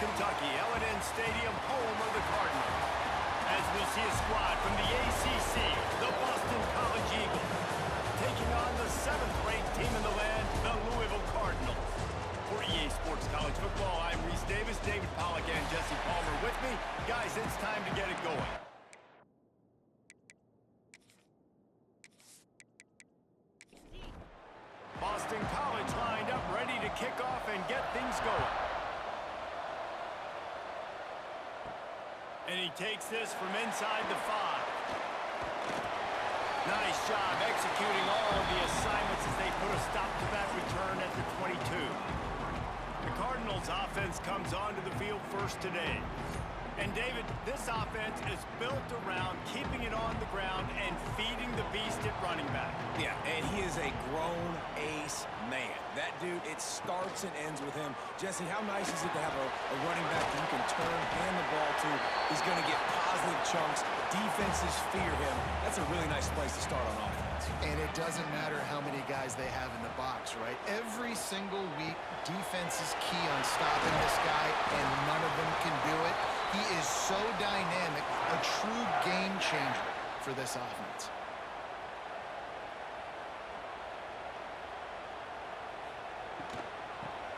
Kentucky, L&N Stadium, home of the Cardinals. As we see a squad from the ACC, the Boston College Eagles, taking on the 7th-ranked team in the land, the Louisville Cardinals. For EA Sports College Football, I'm Reese Davis, David Pollack, and Jesse Palmer with me. Guys, it's time to get it going. Boston College lined up, ready to kick off and get things going. And he takes this from inside the 5. Nice job executing all of the assignments as they put a stop to that return at the 22. The Cardinals offense comes onto the field first today. And David, this offense is built around keeping it on the ground and feeding the beast at running back. Yeah, and he is a grown ace man. That dude, it starts and ends with him. Jesse, how nice is it to have a running back that you can turn, hand the ball to? He's going to get positive chunks. Defenses fear him. That's a really nice place to start on offense. And it doesn't matter how many guys they have in the box, right? Every single week, defense is key on stopping this guy, and none of them can do it. He is so dynamic, a true game changer for this offense.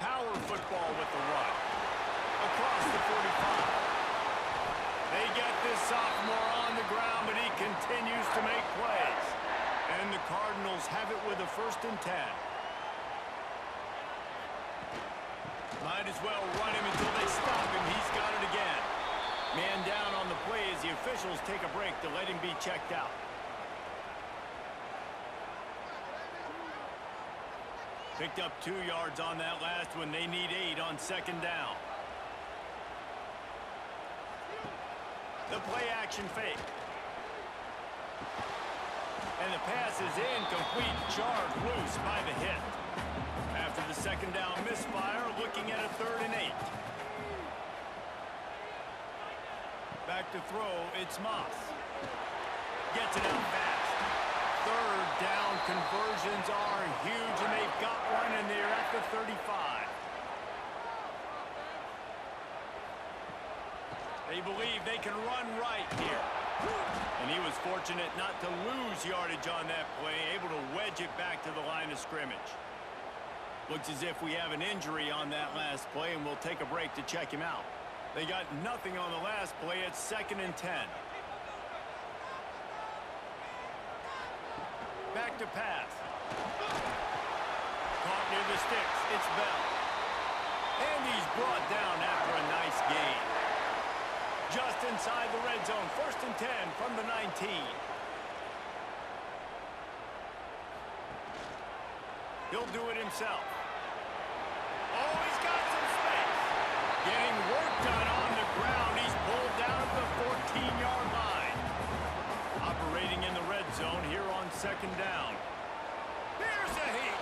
Power football with the run. Across the 45. They get this sophomore on the ground, but he continues to make plays. And the Cardinals have it with a 1st and 10. Might as well run him until they stop him. He's got it again. Man down on the play as the officials take a break to let him be checked out. Picked up 2 yards on that last one. They need 8 on 2nd down. The play action fake. And the pass is incomplete, jarred loose by the hit. After the 2nd down misfire, looking at a 3rd and 8. Back to throw, it's Moss. Gets it out fast. 3rd down conversions are huge, and they've got one, and they're at the 35. They believe they can run right here. And he was fortunate not to lose yardage on that play, able to wedge it back to the line of scrimmage. Looks as if we have an injury on that last play, and we'll take a break to check him out. They got nothing on the last play. It's 2nd and 10. Back to pass. Caught near the sticks. It's Bell. And he's brought down after a nice gain. Just inside the red zone. 1st and 10 from the 19. He'll do it himself. Oh, he's got some space. Getting work done on the ground. He's pulled down at the 14-yard line. Operating in the red zone here on 2nd down. Here's a heat.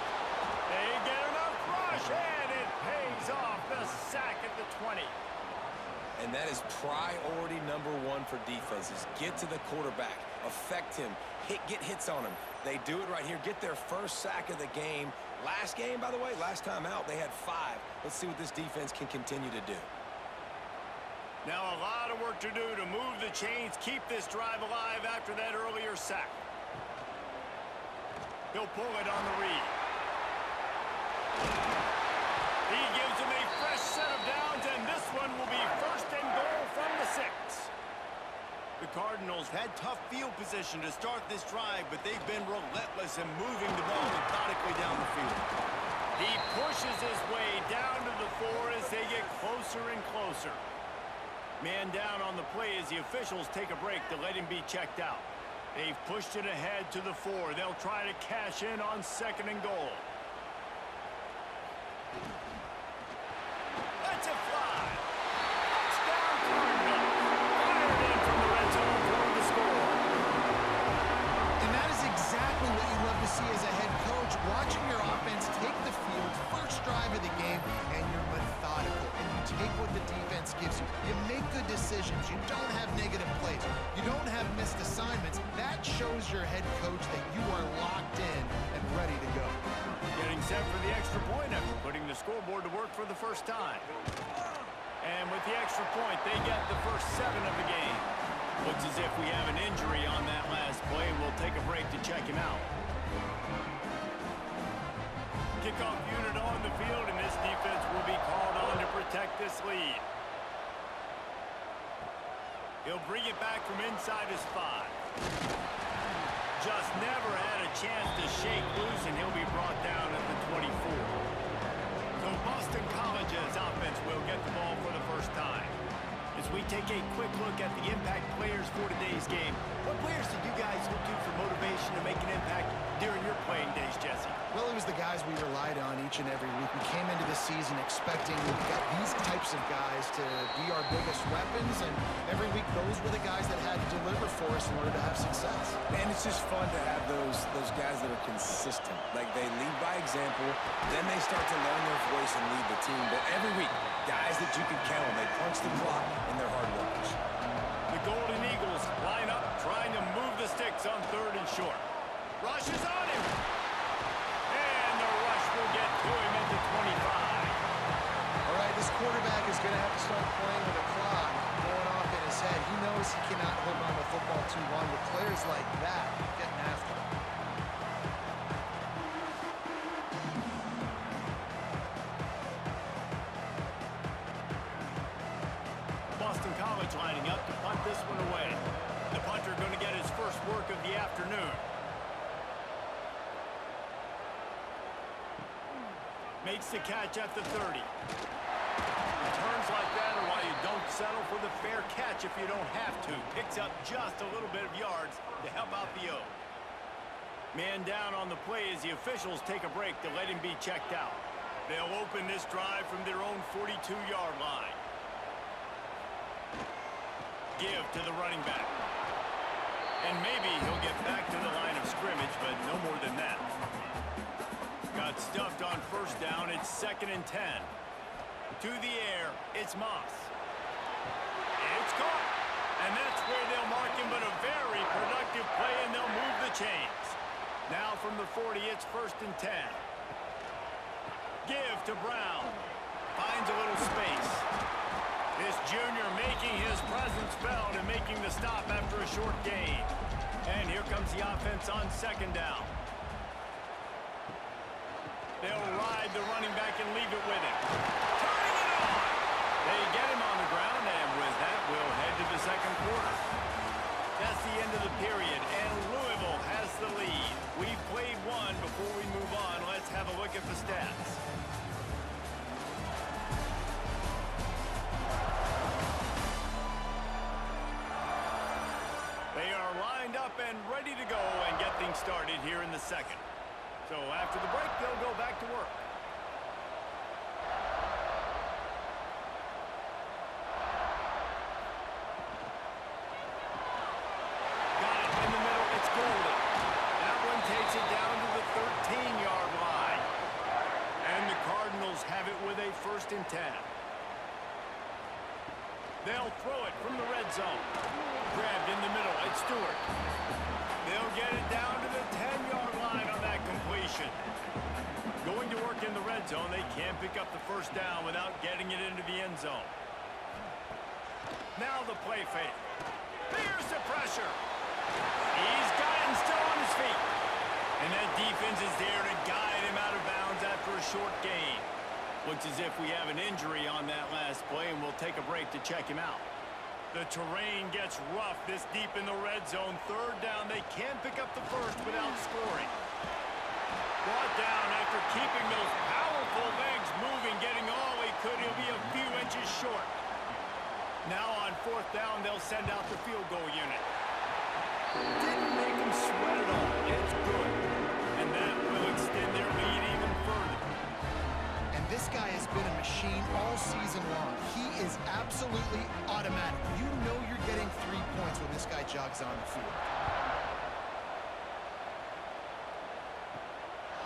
They get enough rush, and it pays off. The sack at the 20. And that is priority number 1 for defenses. Get to the quarterback. Affect him. Get hits on him. They do it right here. Get their 1st sack of the game. Last game, by the way, last time out, they had 5. Let's see what this defense can continue to do. Now a lot of work to do to move the chains, keep this drive alive after that earlier sack. He'll pull it on the read. He gives him a fresh set of downs, and this one will be 1st and goal from the 6. The Cardinals had tough field position to start this drive, but they've been relentless in moving the ball methodically down the field. He pushes his way down to the 4 as they get closer and closer. Man down on the play as the officials take a break to let him be checked out. They've pushed it ahead to the 4. They'll try to cash in on 2nd and goal. That's a fly. Touchdown Cardinals. Fired in from the red zone for the score. And that is exactly what you love to see as a head coach, watching your offense take the field, 1st drive of the game, and you're methodical, and you take what the defense gives you. You make good decisions. You don't have negative plays. You don't have missed assignments. That shows your head coach that you are locked in and ready to go. Getting set for the extra point after putting the scoreboard to work for the 1st time. And with the extra point, they get the first 7 of the game. Looks as if we have an injury on that last play, and we'll take a break to check him out. Kickoff unit on the field, and this defense will be called on to protect this lead. He'll bring it back from inside his 5. Just never had a chance to shake loose, and he'll be brought down at the 24. So Boston College's offense will get the ball for the first time. As we take a quick look at the impact players for today's game, what players did you guys look to for motivation to make an impact during your playing days, Jesse? Well, it was the guys we relied on each and every week. We came into the season expecting we've got these types of guys to be our biggest weapons, and every week those were the guys that had to deliver for us in order to have success. Man, it's just fun to have those guys that are consistent. Like, they lead by example, then they start to learn their voice and lead the team. But every week, guys that you can count on, they punch the clock, and they're hard workers. The Golden Eagles line up, trying to move the sticks on 3rd and short. Rush is on him. And the rush will get to him at the 25. All right, this quarterback is going to have to start playing with a clock going off in his head. He knows he cannot hold on to the football too long. With players like that, getting after him. Boston College lining up to punt this one away. The punter going to get his first work of the afternoon. Makes the catch at the 30. Returns like that are why you don't settle for the fair catch if you don't have to. Picks up just a little bit of yards to help out the O. Man down on the play as the officials take a break to let him be checked out. They'll open this drive from their own 42-yard line. Give to the running back. And maybe he'll get back to the line of scrimmage, but no more than that. Got stuffed on 1st down. It's 2nd and 10. To the air, it's Moss. It's caught. And that's where they'll mark him, but a very productive play, and they'll move the chains. Now from the 40, it's 1st and 10. Give to Brown. Finds a little space. This junior making his presence felt and making the stop after a short gain. And here comes the offense on 2nd down. They'll ride the running back and leave it with him. Turning it on! They get him on the ground, and with that, we'll head to the 2nd quarter. That's the end of the period, and Louisville has the lead. We've played one. Before we move on, let's have a look at the stats. They are lined up and ready to go and get things started here in the 2nd. So after the break, they'll go back to work. Got it in the middle. It's Golden. That one takes it down to the 13-yard line. And the Cardinals have it with a 1st and 10. They'll throw it from the red zone. Grabbed in the middle. It's Stewart. They'll get it down to the 10-yard line on that completion. Going to work in the red zone. They can't pick up the 1st down without getting it into the end zone. Now the play fake. Here's the pressure. He's got him still on his feet. And that defense is there to guide him out of bounds after a short gain. Looks as if we have an injury on that last play, and we'll take a break to check him out. The terrain gets rough this deep in the red zone. 3rd down. They can't pick up the 1st without scoring. Brought down after keeping those powerful legs moving, getting all he could. He'll be a few inches short. Now on 4th down, they'll send out the field goal unit. Didn't make him sweat at all. It's good. And that will extend their lead even further. And this guy has been a machine all season long. He is absolutely automatic. You know you're getting 3 points when this guy jogs on the field.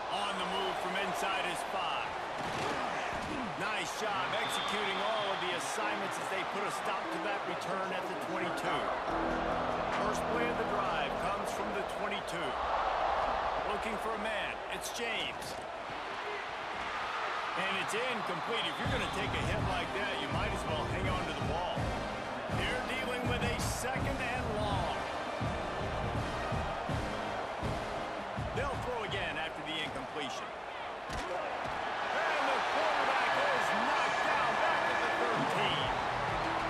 On the move from inside his 5. Nice job executing all of the assignments as they put a stop to that return at the 22. First play of the drive comes from the 22. Looking for a man. It's James. And it's incomplete. If you're going to take a hit like that, you might as well hang on to the ball. They're dealing with a second and long. They'll throw again after the incompletion. And the quarterback is knocked down back at the 13.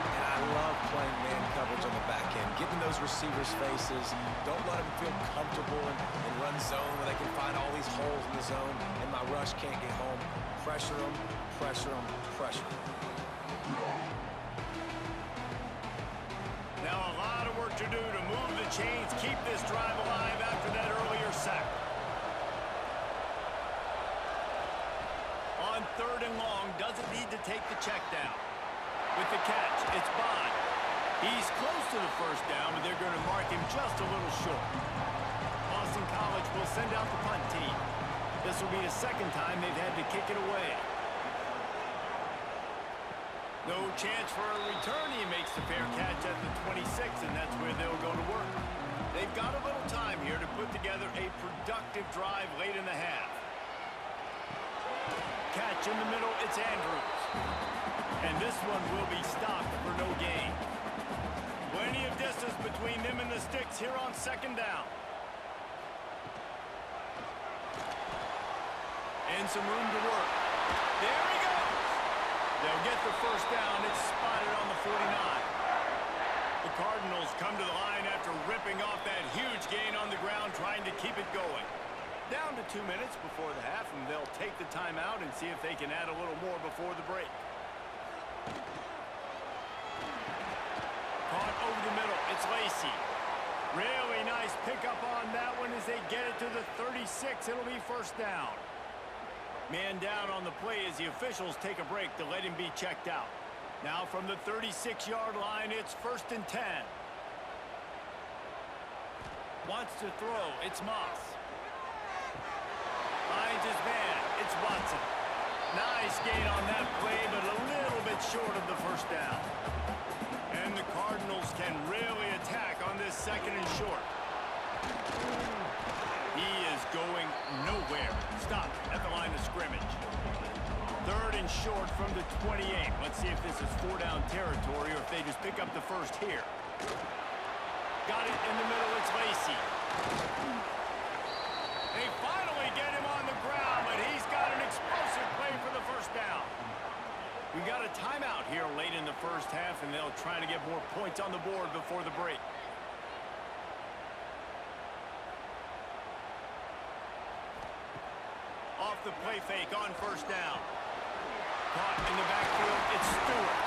And I love playing man coverage on the back end, getting those receivers' faces. Don't let them feel comfortable and run zone where they can find all these holes in the zone and my rush can't get home. Pressure them, pressure them, pressure them. Now a lot of work to do to move the chains, keep this drive alive after that earlier sack. On third and long, doesn't need to take the check down. With the catch, it's Bond. He's close to the first down, but they're going to mark him just a little short. Boston College will send out the punt team. This will be the second time they've had to kick it away. No chance for a return. He makes the fair catch at the 26, and that's where they'll go to work. They've got a little time here to put together a productive drive late in the half. Catch in the middle, it's Andrews. And this one will be stopped for no gain. Plenty of distance between them and the sticks here on second down. And some room to work. There he goes. They'll get the first down. It's spotted on the 49. The Cardinals come to the line after ripping off that huge gain on the ground, trying to keep it going. Down to 2 minutes before the half, and they'll take the timeout and see if they can add a little more before the break. Caught over the middle. It's Lacey. Really nice pickup on that one as they get it to the 36. It'll be first down. Man down on the play as the officials take a break to let him be checked out. Now from the 36-yard line, it's first and 10. Wants to throw. It's Moss. Finds his man. It's Watson. Nice gain on that play, but a little bit short of the first down. And the Cardinals can really attack on this second and short. He is going nowhere. Stop at the line of scrimmage. Third and short from the 28. Let's see if this is four-down territory or if they just pick up the first here. Got it in the middle. It's Lacey. They finally get him on the ground, but he's got an explosive play for the first down. We got a timeout here late in the first half, and they'll try to get more points on the board before the break. Off the play fake on first down. Caught in the backfield, it's Stewart.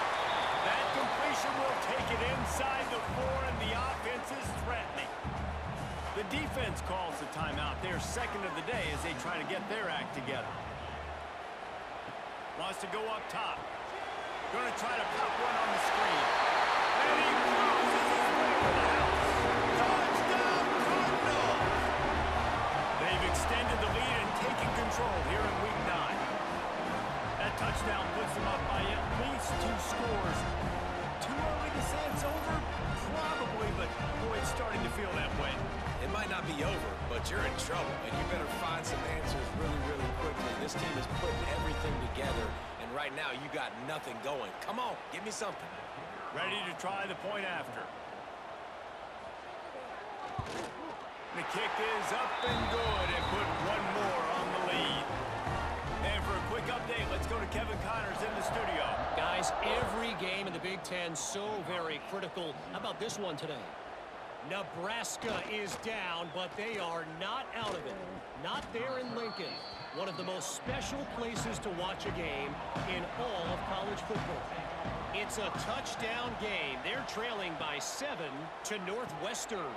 That completion will take it inside the 4, and the offense is threatening. The defense calls the timeout. They're second of the day as they try to get their act together. Wants to go up top. Going to try to pop one on the screen. And he closes his way to the house. Touchdown, Cardinals! They've extended the lead and taken control here in Week 9. That touchdown puts them up by at least 2 scores. Too early to say it's over? Probably, but boy, it's starting to feel that way. It might not be over, but you're in trouble, and you better find some answers really, really quickly. This team is putting everything together, and right now you got nothing going. Come on, give me something. Ready to try the point after. The kick is up and good, and put one more on the lead. And for a quick update, let's go to Kevin Connors in the studio. Guys, every game in the Big Ten so very critical. How about this one today? Nebraska is down, but they are not out of it. Not there in Lincoln. One of the most special places to watch a game in all of college football. It's a touchdown game. They're trailing by 7 to Northwestern.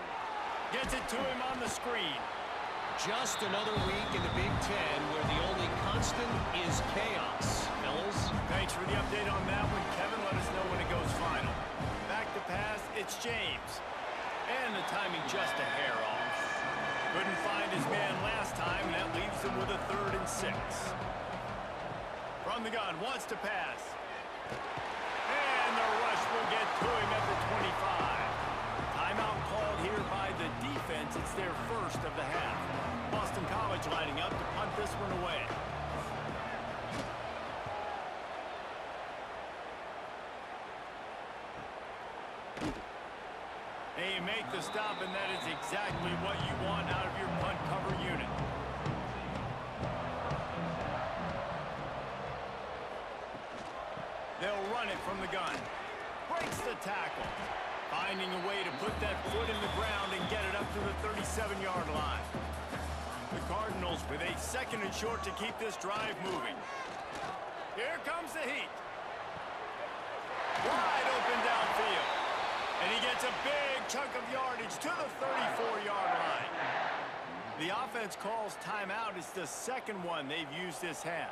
Gets it to him on the screen. Just another week in the Big Ten where the only constant is chaos. Fellas? Thanks for the update on that one, Kevin. Let us know when it goes final. Back to pass, it's James. And the timing just a hair off. Couldn't find his man last time, and that leaves him with a 3rd and 6. From the gun, wants to pass. And the rush will get to him at the 25. Timeout called here by the defense. It's their first of the half. Boston College lining up to punt this one away. make the stop, and that is exactly what you want out of your punt cover unit. They'll run it from the gun. Breaks the tackle. Finding a way to put that foot in the ground and get it up to the 37-yard line. The Cardinals with a 2nd and short to keep this drive moving. Here comes the heat. Wide open downfield. And he gets a big chunk of yardage to the 34-yard line. The offense calls timeout. It's the 2nd one they've used this half.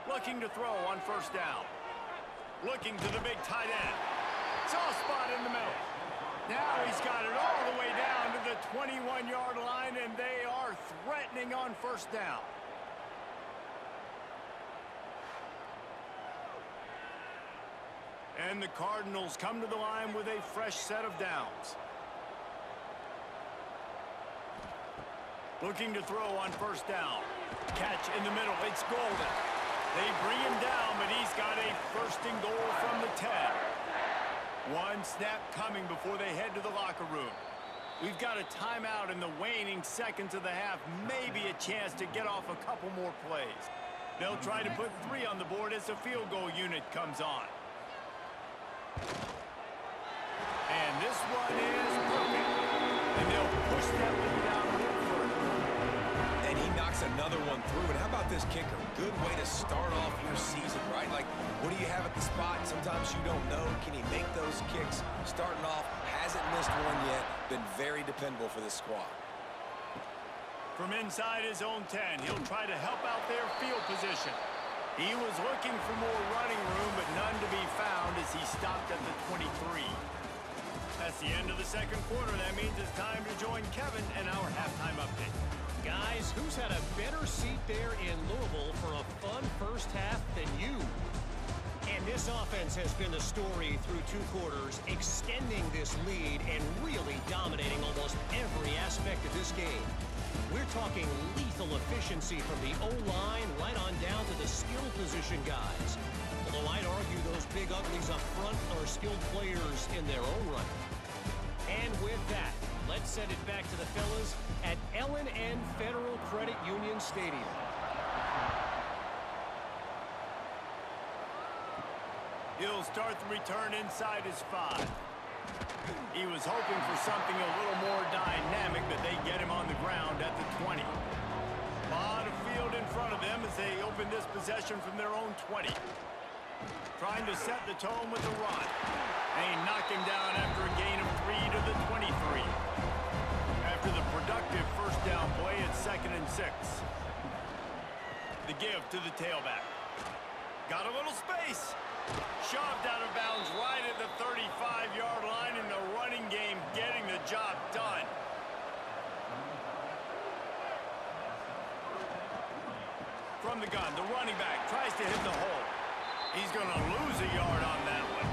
Looking to throw on 1st down. Looking to the big tight end. Soft spot in the middle. Now he's got it all the way down to the 21-yard line, and they are threatening on 1st down. And the Cardinals come to the line with a fresh set of downs. Looking to throw on 1st down. Catch in the middle. It's golden. They bring him down, but he's got a 1st and goal from the 10. One snap coming before they head to the locker room. We've got a timeout in the waning seconds of the half. Maybe a chance to get off a couple more plays. They'll try to put 3 on the board as the field goal unit comes on. And this one is perfect. And they'll push that one down a little further. And he knocks another one through. And how about this kicker? Good way to start off your season, right? Like, what do you have at the spot? Sometimes you don't know. Can he make those kicks? Starting off, hasn't missed one yet. Been very dependable for this squad. From inside his own 10, he'll try to help out their field position. He was looking for more running room, but none to be found as he stopped at the 23. That's the end of the 2nd quarter. That means it's time to join Kevin in our halftime update. Guys, who's had a better seat there in Louisville for a fun 1st half than you? And this offense has been the story through 2 quarters, extending this lead and really dominating almost every aspect of this game. We're talking lethal efficiency from the O-line right on down to the skill position guys. Although I'd argue those big uglies up front are skilled players in their own right. And with that, let's send it back to the fellas at L&N Federal Credit Union Stadium. He'll start the return inside his 5. He was hoping for something a little more dynamic, but they get him on the ground at the 20. A lot of field in front of them as they open this possession from their own 20. Trying to set the tone with the run. They knock him down after a gain of 3 to the 23. After the productive 1st down play, it's 2nd and 6. The give to the tailback. Got a little space. Shoved out of bounds right at the 35-yard line, in the running game getting the job done. From the gun, the running back tries to hit the hole. He's going to lose a yard on that one.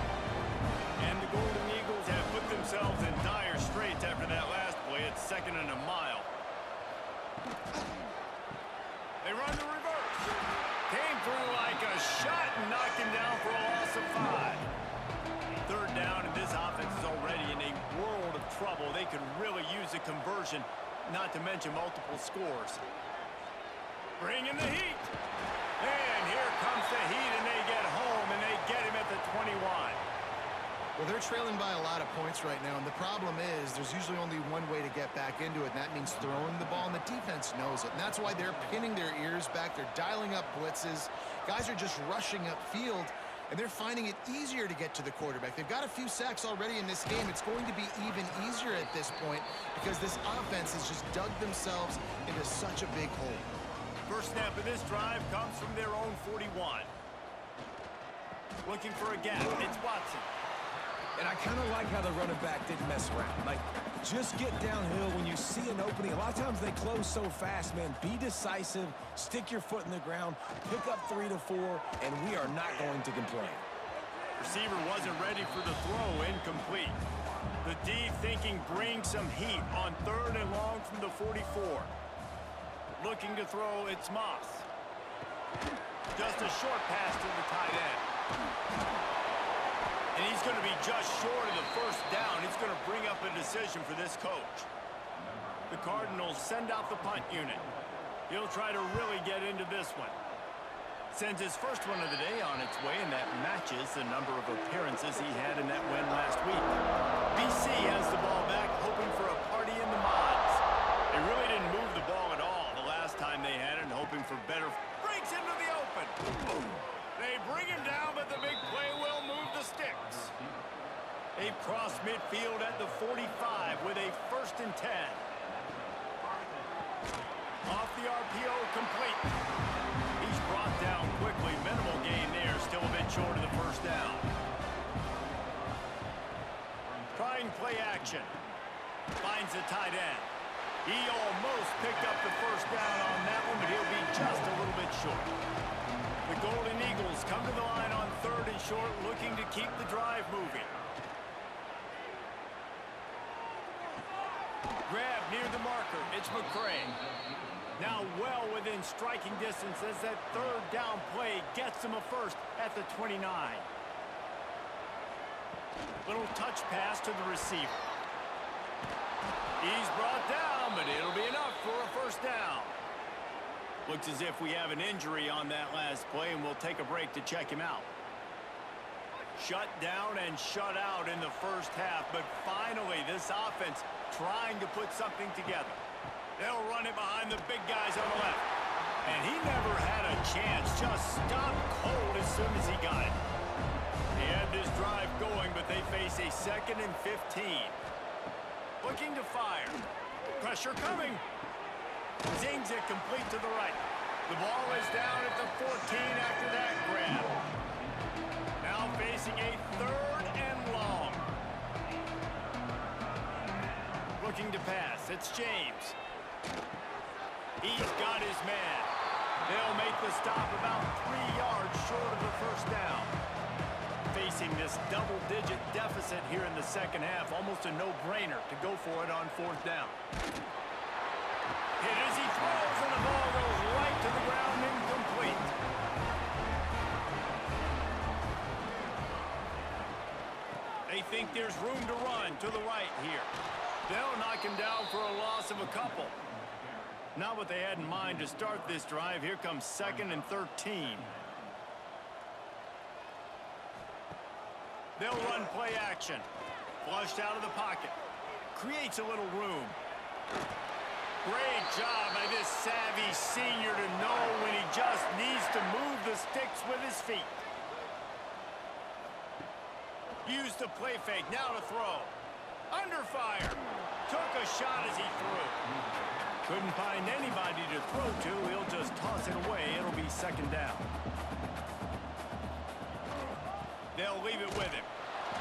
And the Golden Eagles have put themselves in dire straits after that last play. It's 2nd and a mile. They run the reverse. Came through like a shot and knocked him down for a loss of 5. 3rd down, and this offense is already in a world of trouble. They could really use a conversion, not to mention multiple scores. Bring in the heat. And here comes the heat, and they get home, and they get him at the 21. Well, they're trailing by a lot of points right now, and the problem is there's usually only one way to get back into it, and that means throwing the ball, and the defense knows it. And that's why they're pinning their ears back. They're dialing up blitzes. Guys are just rushing upfield, and they're finding it easier to get to the quarterback. They've got a few sacks already in this game. It's going to be even easier at this point because this offense has just dug themselves into such a big hole. First snap of this drive comes from their own 41. Looking for a gap. It's Watson. And I kind of like how the running back didn't mess around. Like, just get downhill when you see an opening. A lot of times they close so fast, man. Be decisive, stick your foot in the ground, pick up 3 to 4, and we are not going to complain. Receiver wasn't ready for the throw, incomplete. The D thinking bring some heat on 3rd and long from the 44. Looking to throw, it's Moss. Just a short pass to the tight end. And he's going to be just short of the first down. It's going to bring up a decision for this coach. The Cardinals send out the punt unit. He'll try to really get into this one. Sends his first one of the day on its way, and that matches the number of appearances he had in that win last week. BC has the ball back, hoping for a party in the mods. They really didn't move the ball at all the last time they had it, and hoping for better. Breaks into the open. They bring him down, but the big play will move the sticks. They've crossed midfield at the 45 with a 1st and 10. Off the RPO, complete. He's brought down quickly. Minimal gain there. Still a bit short of the first down. Trying play action. Finds the tight end. He almost picked up the first down on that one, but he'll be just a little bit short. The Golden Eagles come to the line on 3rd and short, looking to keep the drive moving. Grab near the marker. It's McCray. Now well within striking distance as that 3rd down play gets him a first at the 29. Little touch pass to the receiver. He's brought down, but it'll be enough for a first down. Looks as if we have an injury on that last play, and we'll take a break to check him out. Shut down and shut out in the first half, but finally this offense trying to put something together. They'll run it behind the big guys on the left. And he never had a chance. Just stopped cold as soon as he got it. He had this drive going, but they face a 2nd and 15. Looking to fire. Pressure coming. Zings it complete to the right. The ball is down at the 14 after that grab. Now facing a 3rd and long. Looking to pass. It's James. He's got his man. They'll make the stop about 3 yards short of the first down. Facing this double-digit deficit here in the second half, almost a no-brainer to go for it on 4th down. Hit as he throws, and the ball goes right to the ground, incomplete. They think there's room to run to the right here. They'll knock him down for a loss of a couple. Not what they had in mind to start this drive. Here comes 2nd and 13. They'll run play action. Flushed out of the pocket. Creates a little room. Great job by this savvy senior to know when he just needs to move the sticks with his feet. Used the play fake. Now to throw. Under fire. Took a shot as he threw. Couldn't find anybody to throw to. He'll just toss it away. It'll be 2nd down. They'll leave it with him.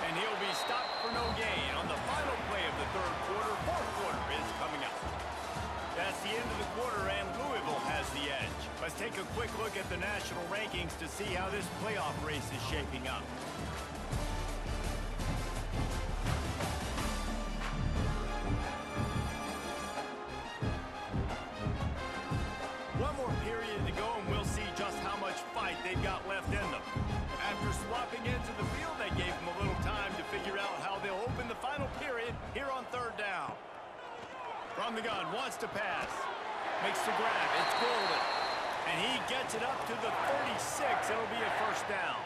And he'll be stopped for no gain on the final play of the 3rd quarter. 4th quarter is coming up. That's the end of the quarter, and Louisville has the edge. Let's take a quick look at the national rankings to see how this playoff race is shaping up. One more period to go, and we'll see just how much fight they've got left in them. After swapping into the field, they gave them a little time to figure out how they'll open the final period here on 3rd down. From the gun, wants to pass. Makes the grab. It's Golden. And he gets it up to the 36. It'll be a first down.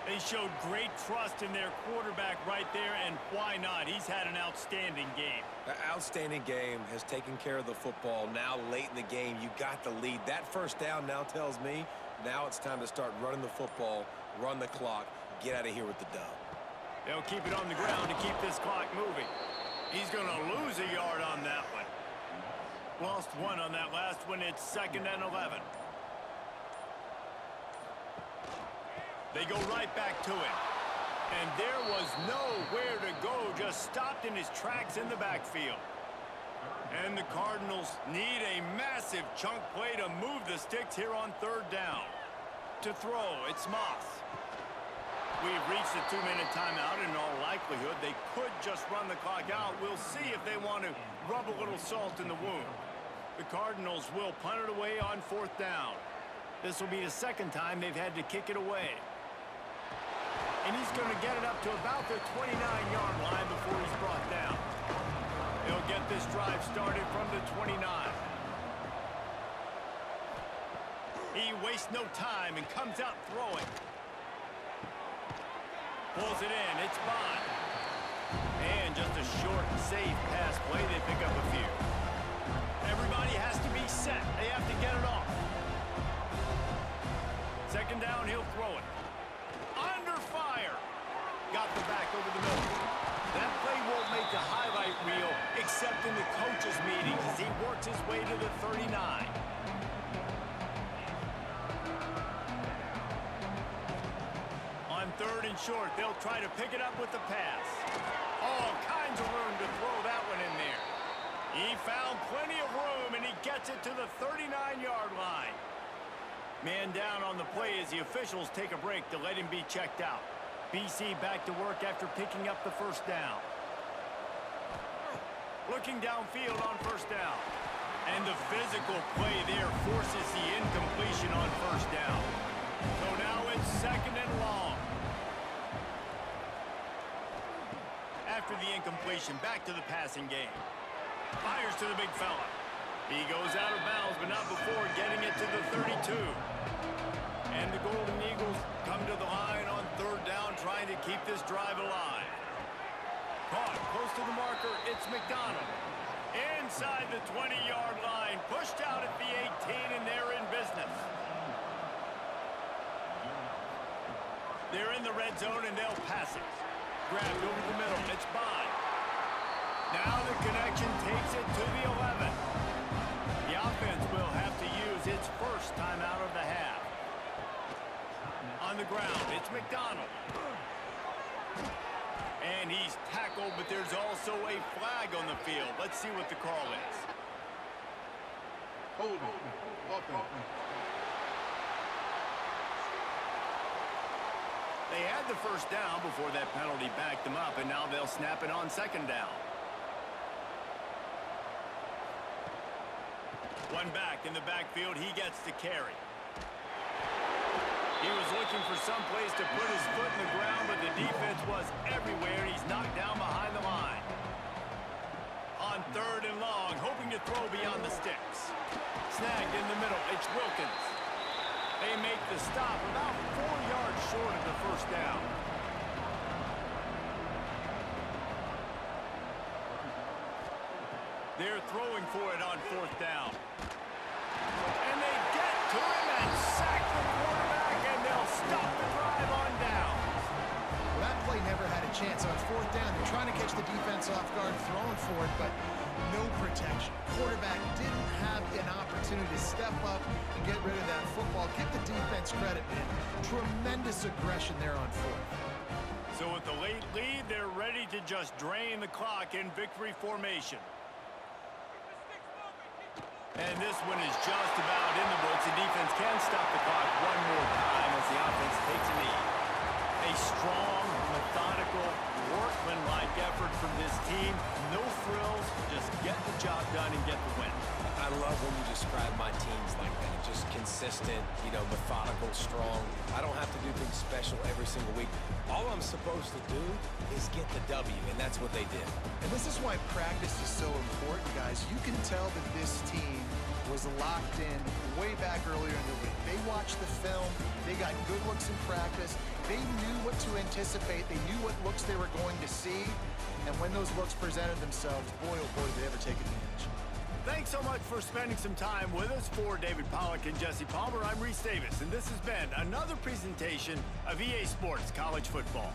They showed great trust in their quarterback right there, and why not? He's had an outstanding game. An outstanding game, has taken care of the football. Now late in the game, you got the lead. That first down now tells me now it's time to start running the football, run the clock, get out of here with the dub. They'll keep it on the ground to keep this clock moving. He's going to lose a yard on that one. Lost one on that last one. It's 2nd and 11. They go right back to it. And there was nowhere to go, just stopped in his tracks in the backfield. And the Cardinals need a massive chunk play to move the sticks here on 3rd down. To throw, it's Moss. We've reached the 2-minute timeout, and in all likelihood, they could just run the clock out. We'll see if they want to rub a little salt in the wound. The Cardinals will punt it away on 4th down. This will be the 2nd time they've had to kick it away. And he's going to get it up to about the 29-yard line before he's brought down. He'll get this drive started from the 29. He wastes no time and comes out throwing. Pulls it in. It's Bond. And just a short, safe pass play. They pick up a few. Everybody has to be set. They have to get it off. Second down, he'll throw it. Under fire. Got the back over the middle. That play won't make the highlight reel except in the coaches' meetings as he works his way to the 39. On third and short, they'll try to pick it up with the pass. All kinds of room to throw that one in there. He found plenty of room, and he gets it to the 39-yard line. Man down on the play as the officials take a break to let him be checked out. BC back to work after picking up the first down. Looking downfield on first down. And the physical play there forces the incompletion on first down. So now it's second and long. After the incompletion, back to the passing game. Fires to the big fella. He goes out of bounds, but not before getting it to the 32. And the Golden Eagles come to the line on third down, trying to keep this drive alive. Caught close to the marker, it's McDonald. Inside the 20-yard line, pushed out at the 18, and they're in business. They're in the red zone, and they'll pass it. Grabbed over the middle, it's Bond. Now the connection takes it to the 11. The offense will have to use its first time out of the half. On the ground, it's McDonald. And he's tackled, but there's also a flag on the field. Let's see what the call is. Hold on. They had the first down before that penalty backed them up, and now they'll snap it on second down. One back in the backfield, he gets to carry. He was looking for some place to put his foot in the ground, but the defense was everywhere, and he's knocked down behind the line. On third and long, hoping to throw beyond the sticks. Snagged in the middle, it's Wilkins. They make the stop about 4 yards short of the first down. They're throwing for it on fourth down. And they get to him and sack the quarterback, and they'll stop the drive on downs. Well, that play never had a chance on fourth down. They're trying to catch the defense off guard, throwing for it, but no protection. Quarterback didn't have an opportunity to step up and get rid of that football. Give the defense credit, man. Tremendous aggression there on fourth. So with the late lead, they're ready to just drain the clock in victory formation. And this one is just about in the books. The defense can stop the clock one more time as the offense takes a knee. A strong, methodical, workmanlike effort from this team. No frills, just get the job done and get the win. I love when you describe my teams like that. Just consistent, methodical, strong. I don't have to do things special every single week. All I'm supposed to do is get the W, and that's what they did. And this is why practice is so important, guys. You can tell that this team was locked in way back earlier in the week. They watched the film. They got good looks in practice. They knew what to anticipate. They knew what looks they were going to see. And when those looks presented themselves, boy, oh boy, did they ever take advantage. Thanks so much for spending some time with us. For David Pollack and Jesse Palmer, I'm Reese Davis, and this has been another presentation of EA Sports College Football.